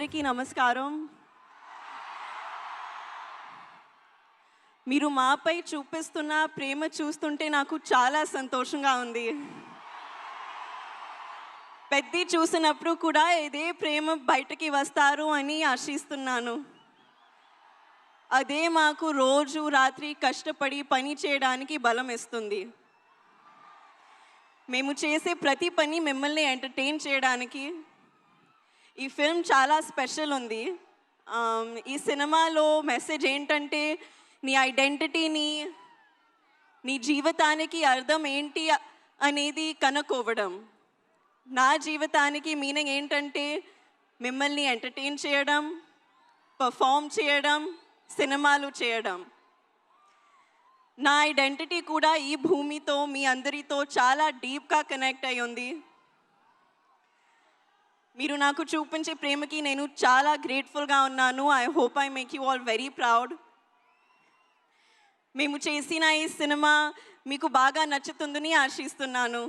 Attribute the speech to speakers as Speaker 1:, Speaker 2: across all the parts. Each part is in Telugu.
Speaker 1: అందరికీ నమస్కారం. మీరు మాపై చూపిస్తున్న ప్రేమ చూస్తుంటే నాకు చాలా సంతోషంగా ఉంది. పెద్ది చూసినప్పుడు కూడా ఇదే ప్రేమ బయటకి వస్తారు అని ఆశిస్తున్నాను. అదే మాకు రోజు రాత్రి కష్టపడి పని చేయడానికి బలం ఇస్తుంది. మేము చేసే ప్రతి పని మిమ్మల్ని ఎంటర్టైన్ చేయడానికి. ఈ ఫిల్మ్ చాలా స్పెషల్ ఉంది. ఈ సినిమాలో మెసేజ్ ఏంటంటే నీ ఐడెంటిటీని, నీ జీవితానికి అర్థం ఏంటి అనేది కనుక్కోవడం. నా జీవితానికి మీనింగ్ ఏంటంటే మిమ్మల్ని ఎంటర్టైన్ చేయడం, పర్ఫామ్ చేయడం, సినిమాలు చేయడం. నా ఐడెంటిటీ కూడా ఈ భూమితో మీ అందరితో చాలా డీప్గా కనెక్ట్ అయి ఉంది. మీరు నాకు చూపించే ప్రేమకి నేను చాలా గ్రేట్ఫుల్గా ఉన్నాను. I hope I make you all very proud. మేము చేసిన ఈ సినిమా మీకు బాగా నచ్చుతుందని ఆశిస్తున్నాను.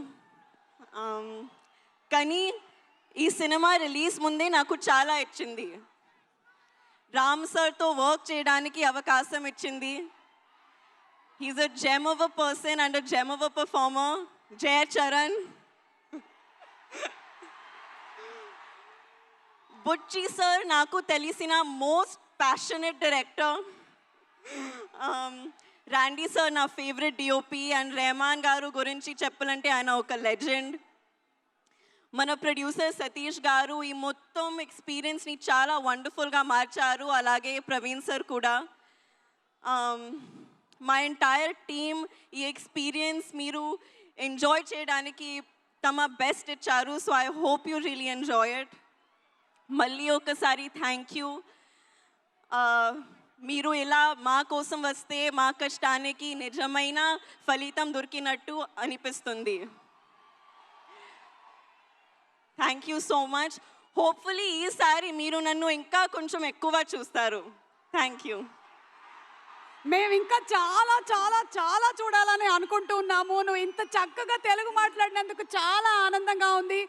Speaker 1: కానీ ఈ సినిమా రిలీజ్ ముందే నాకు చాలా ఇచ్చింది. రామ్ సార్తో వర్క్ చేయడానికి అవకాశం ఇచ్చింది. He is a gem of a person and a gem of a performer. Jaya Charan. Buchi sir నాకు తెలిసిన most passionate director. Randy sir నా ఫేవరెట్ డిఓపి. అండ్ రెహమాన్ గారు గురించి చెప్పాలంటే ఆయన ఒక లెజెండ్. మన ప్రొడ్యూసర్ సతీష్ గారు ఈ మొత్తం ఎక్స్పీరియన్స్ని చాలా వండర్ఫుల్గా మార్చారు. అలాగే ప్రవీణ్ సార్ కూడా. మా ఎంటైర్ టీమ్ ఈ ఎక్స్పీరియన్స్ మీరు ఎంజాయ్ చేయడానికి తమ బెస్ట్ ఇచ్చారు. So I hope you really enjoy it. మళ్ళీ ఒకసారి థ్యాంక్ యూ. మీరు ఇలా మా కోసం వస్తే మా కష్టానికి నిజమైన ఫలితం దొరికినట్టు అనిపిస్తుంది. Thank you so much. Hopefully ఈసారి మీరు నన్ను ఇంకా కొంచెం ఎక్కువ చూస్తారు. Thank you.
Speaker 2: మేము ఇంకా చాలా చాలా చాలా చూడాలని అనుకుంటూ ఉన్నాము. నువ్వు ఇంత చక్కగా తెలుగు మాట్లాడినందుకు చాలా ఆనందంగా ఉంది.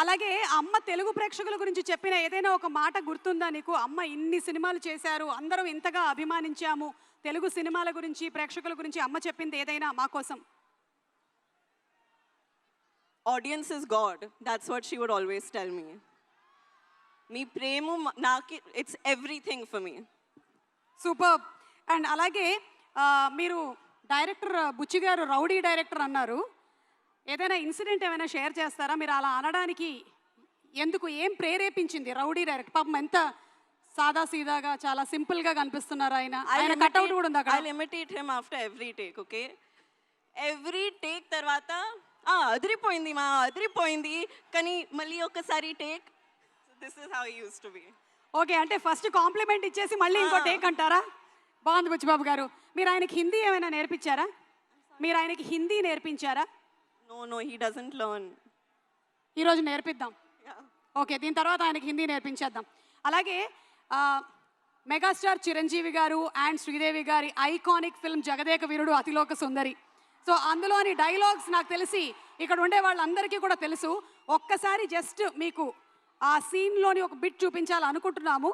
Speaker 2: అలాగే అమ్మ తెలుగు ప్రేక్షకుల గురించి చెప్పిన ఏదైనా ఒక మాట గుర్తుందా నీకు? అమ్మ ఇన్ని సినిమాలు చేశారు, అందరం ఇంతగా అభిమానించాము, తెలుగు సినిమాల గురించి ప్రేక్షకుల గురించి అమ్మ చెప్పింది ఏదైనా మా కోసం?
Speaker 1: Audience is God. That's what she would always tell me. మీ ప్రేమ నాకు it's everything for me.
Speaker 2: Super. And అలాగే మీరు డైరెక్టర్ బుచ్చి గారు రౌడీ డైరెక్టర్ అన్నారు. ఏదైనా ఇన్సిడెంట్ ఏమైనా షేర్ చేస్తారా? మీరు అలా అనడానికి ఎందుకు, ఏం ప్రేరేపించింది? రౌడీ డైరెక్టర్ పాపం ఎంత సాదా సీదాగా చాలా సింపుల్గా కనిపిస్తున్నారు ఆయన. ఆయన కట్అవుట్ కూడా ఉంది అక్కడ.
Speaker 1: I imitate him after every take. Okay, every take తర్వాత అదిరిపోయింది కానీ మళ్ళీ ఒకసారి take. This is how he used to be.
Speaker 2: Okay, అంటే ఫస్ట్ కాంప్లిమెంట్ ఇచ్చేసి మళ్ళీ ఇంకో టేక్ అంటారా? బాగుంది బుచ్చిబాబు గారు. మీరు ఆయనకి హిందీ ఏమైనా నేర్పించారా? మీరు ఆయనకి హిందీ నేర్పించారా?
Speaker 1: No, he doesn't learn.
Speaker 2: ఈరోజు నేర్పిద్దాం. ఓకే, దీని తర్వాత ఆయనకి హిందీ నేర్పించేద్దాం. అలాగే మెగాస్టార్ చిరంజీవి గారు అండ్ శ్రీదేవి గారి iconic film Jagadeka Veerudu Athiloka Sundari. So అందులోని డైలాగ్స్ నాకు తెలిసి ఇక్కడ ఉండే వాళ్ళందరికీ కూడా తెలుసు. ఒక్కసారి జస్ట్ మీకు ఆ సీన్లోని ఒక బిట్ చూపించాలనుకుంటున్నాము.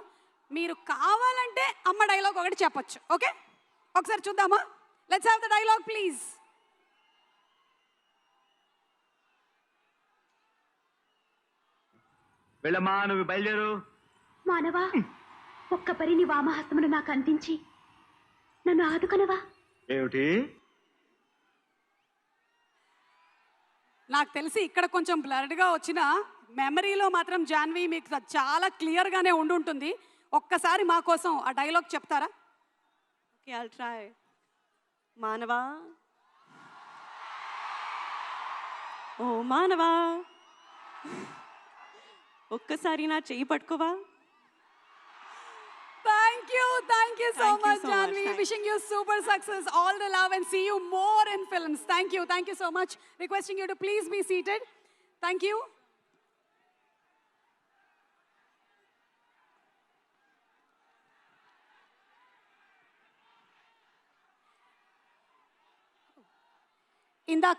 Speaker 2: మీరు కావాలంటే అమ్మ డైలాగ్ ఒకటి చెప్పొచ్చు. ఓకే, ఒకసారి చూద్దామా? Let's have the dialogue please.
Speaker 3: వెళ్ళమ్మా, నువ్వు బయలుదేరు.
Speaker 4: మానవా, ఒక్క పరిని వామహస్తమును నాకు అందించి నన్ను ఆదుకొనవా?
Speaker 3: ఏమిటి?
Speaker 2: నాకు తెలిసి ఇక్కడ కొంచెం బ్లర్డ్గా వచ్చిన మెమరీలో మాత్రం జాన్వి మీకు చాలా క్లియర్గానే ఉండుంటుంది. ఒక్కసారి మా కోసం ఆ డైలాగ్ చెప్తారా?
Speaker 1: Okay, I'll try. మానవా, ఓ మానవా, ఒక్కసారి నా చెయ్యి పట్టుకోవా?
Speaker 2: Thank you so much, Janvi. Wishing you super success, all the love, and see you more in films. Thank you so much. Requesting you to please be seated. Thank you. ఇందాక